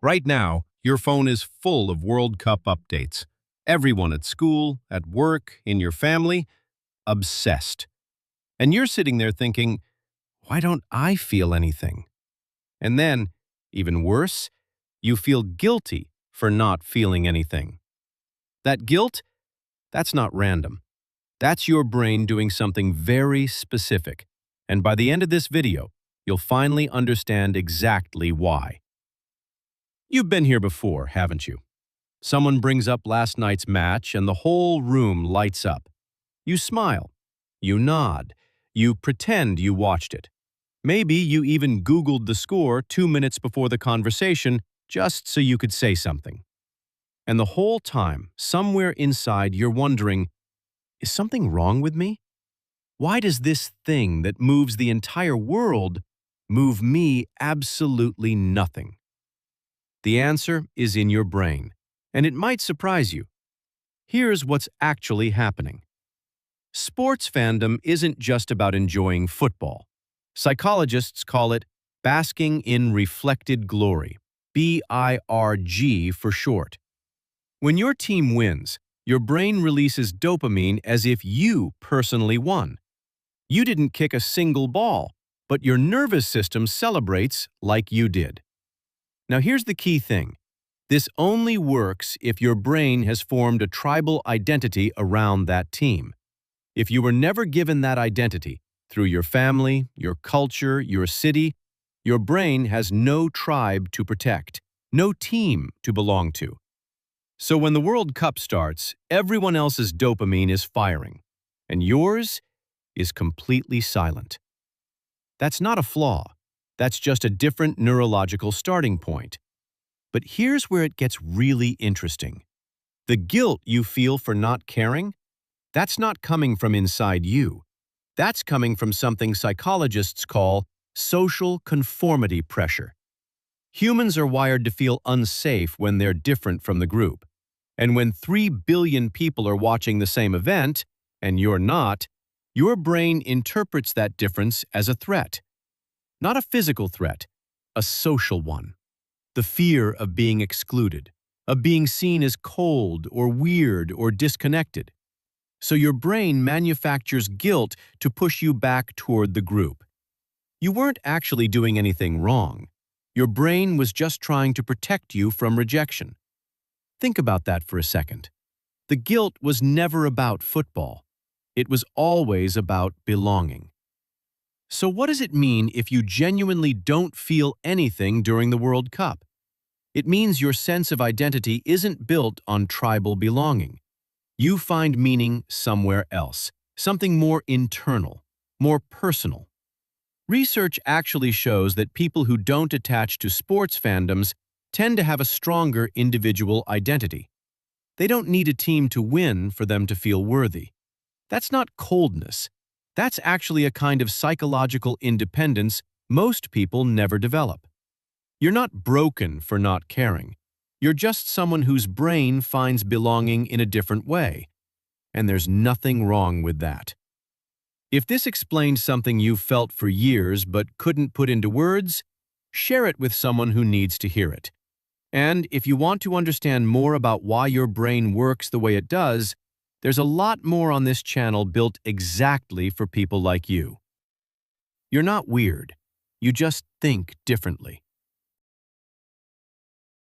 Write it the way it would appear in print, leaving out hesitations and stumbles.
Right now, your phone is full of World Cup updates. Everyone at school, at work, in your family, obsessed. And you're sitting there thinking, why don't I feel anything? And then, even worse, you feel guilty for not feeling anything. That guilt, that's not random. That's your brain doing something very specific. And by the end of this video, you'll finally understand exactly why. You've been here before, haven't you? Someone brings up last night's match and the whole room lights up. You smile. You nod. You pretend you watched it. Maybe you even Googled the score 2 minutes before the conversation just so you could say something. And the whole time, somewhere inside, you're wondering, is something wrong with me? Why does this thing that moves the entire world move me absolutely nothing? The answer is in your brain, and it might surprise you. Here's what's actually happening. Sports fandom isn't just about enjoying football. Psychologists call it basking in reflected glory, BIRG for short. When your team wins, your brain releases dopamine as if you personally won. You didn't kick a single ball, but your nervous system celebrates like you did. Now here's the key thing. This only works if your brain has formed a tribal identity around that team. If you were never given that identity, through your family, your culture, your city, your brain has no tribe to protect, no team to belong to. So when the World Cup starts, everyone else's dopamine is firing, and yours is completely silent. That's not a flaw. That's just a different neurological starting point. But here's where it gets really interesting. The guilt you feel for not caring, that's not coming from inside you. That's coming from something psychologists call social conformity pressure. Humans are wired to feel unsafe when they're different from the group. And when 3 billion people are watching the same event, and you're not, your brain interprets that difference as a threat. Not a physical threat, a social one. The fear of being excluded, of being seen as cold or weird or disconnected. So your brain manufactures guilt to push you back toward the group. You weren't actually doing anything wrong. Your brain was just trying to protect you from rejection. Think about that for a second. The guilt was never about football. It was always about belonging. So what does it mean if you genuinely don't feel anything during the World Cup? It means your sense of identity isn't built on tribal belonging. You find meaning somewhere else, something more internal, more personal. Research actually shows that people who don't attach to sports fandoms tend to have a stronger individual identity. They don't need a team to win for them to feel worthy. That's not coldness. That's actually a kind of psychological independence most people never develop. You're not broken for not caring. You're just someone whose brain finds belonging in a different way. And there's nothing wrong with that. If this explains something you've felt for years but couldn't put into words, share it with someone who needs to hear it. And if you want to understand more about why your brain works the way it does, there's a lot more on this channel built exactly for people like you. You're not weird. You just think differently.